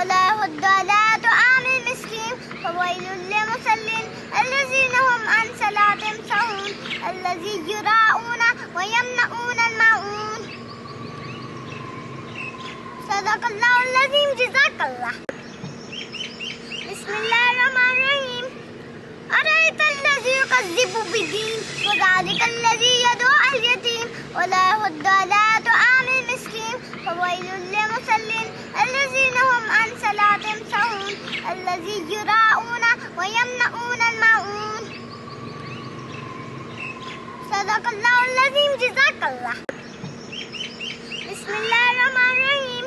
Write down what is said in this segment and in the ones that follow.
ولا يحض على طعام المسكين فويل للمصلين الذين هم عن صلاتهم ساهون الذين يراءون ويمنعون الماعون. صدق الله العظيم. جزاك الله. بسم الله الرحمن الرحيم. أرأيت الذي يكذب بالدين وذلك الذي يدعو اليتيم ولا يحض على طعام المسكين فويل للمصلين الذين هم عن صلاتهم ساهون الذين يراءون ويمنعون الماعون. صدق الله العظيم. جزاك الله. بسم الله الرحمن الرحيم.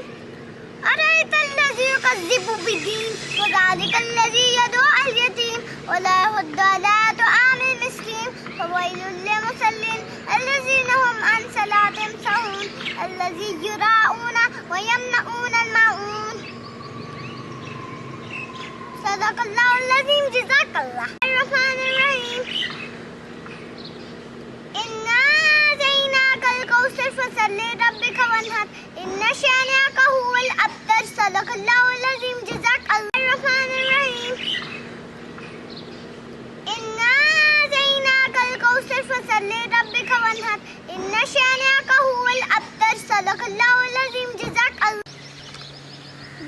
أرأيت الذي يكذب بالدين وذلك الذي يدعو اليتيم ولا يحض على طعام المسكين فويل للمصلين الذين هم عن صلاتهم ساهون الذين يراءون ويمنعون الماعون. صدق الله العظيم. جزاك الله. الرحمن الرحيم. إنا أعطيناك الكوثر فصل لربك وانحر إن شانئك هو الأبتر. صدق الله العظيم. جزاك الله. الرحمن الرحيم. إنا أعطيناك الكوثر فصل لربك وانحر إن شانئك هو الأبتر. صدق الله العظيم. جزاك الله.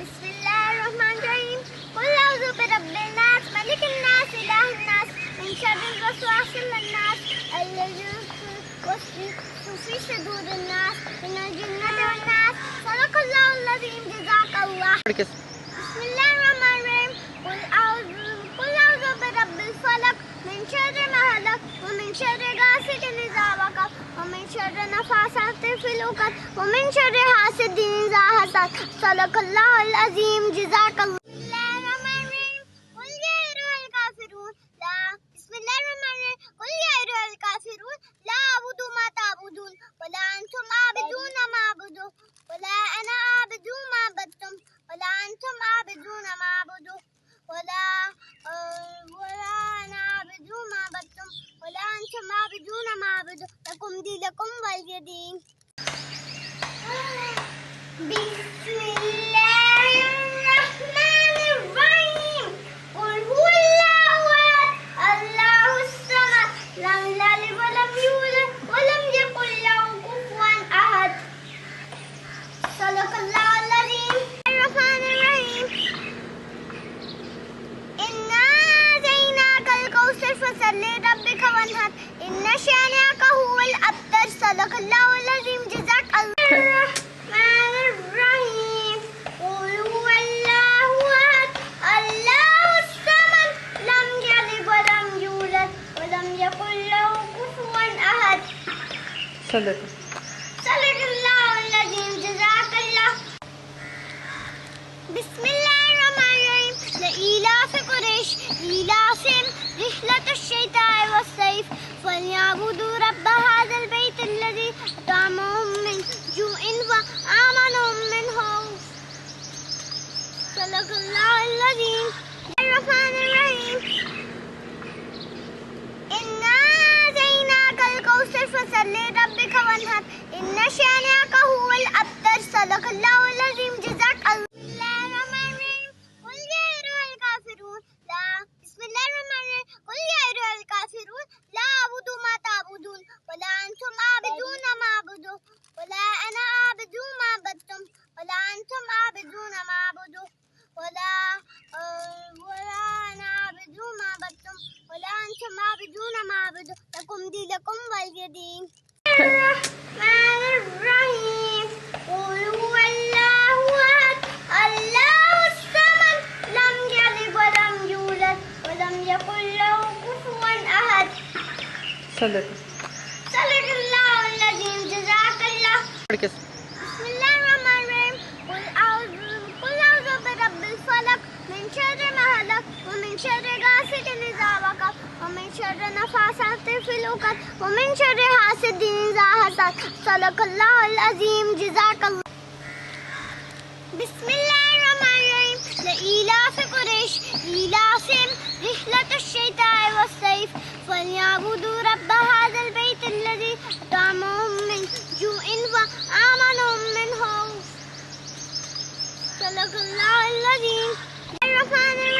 بسم الله الرحمن الرحيم. قل أعوذ برب الناس ملك الناس إله الناس من شر الوسواس الخناس الذي يوسوس في صدور الناس من الجنة والناس. صدق الله العظيم. جزاك الله. بسم الله الرحمن الرحيم. قل أعوذ برب الفلق من شر ما خلق ومن شر غاسق إذا وقب ومن شر النفاثات في العقد ومن شر حاسد إذا حسد. صدق الله العظيم. جزاك الله. لكم دينكم ولي دين. بسم الله الرحمن الرحيم. قل هو الله أحد الله الصمد لم يلد ولم يولد ولم يكن له كفوا أحد. صدق الله العظيم. الرحمن الرحيم. إنا أعطيناك الكوثر فصل لربك وانحر إن شانئك هو الأبتر. صدق الله العظيم. جزاك الله. الرحمن الرحيم. قل هو الله أحد الله الصمد لم يلد ولم يولد ولم يكن له كفوا أحد. صدق الله العظيم. جزاك الله. بسم الله الرحمن الرحيم. لإيلاف قريش إيلافهم رحلة الشتاء والصيف فليعبدوا رب هذا البيت الذي أطعمهم من جوع وآمنهم من خوف. صدق الله العظيم. الرحمن الرحيم. إنا أعطيناك الكوثر فصل لربك وانحر إن شانئك هو الأبتر. صدق الله العظيم. جزاك الله. لكم دينكم ولي دين. الرحمن الرحيم. قل هو الله أحد الله الصمد لم يلد ولم يولد ولم يكن له كفوا أحد. صدق الله العظيم. جزاك الله. بسم الله الرحمن الرحيم. قل أعوذ برب الفلق من شر ما خلق ومن شر غاسق إذا وقب ومن شر النفاثات في العقد ومن شر حاسد إذا حسد. صدق الله العظيم. جزاك الله. بسم الله الرحمن الرحيم. لإيلاف قريش إيلافهم رحلة الشتاء والصيف فليعبدوا رب هذا البيت الذي أطعمهم من جوع وآمنهم من خوف. صدق الله العظيم. الرحمن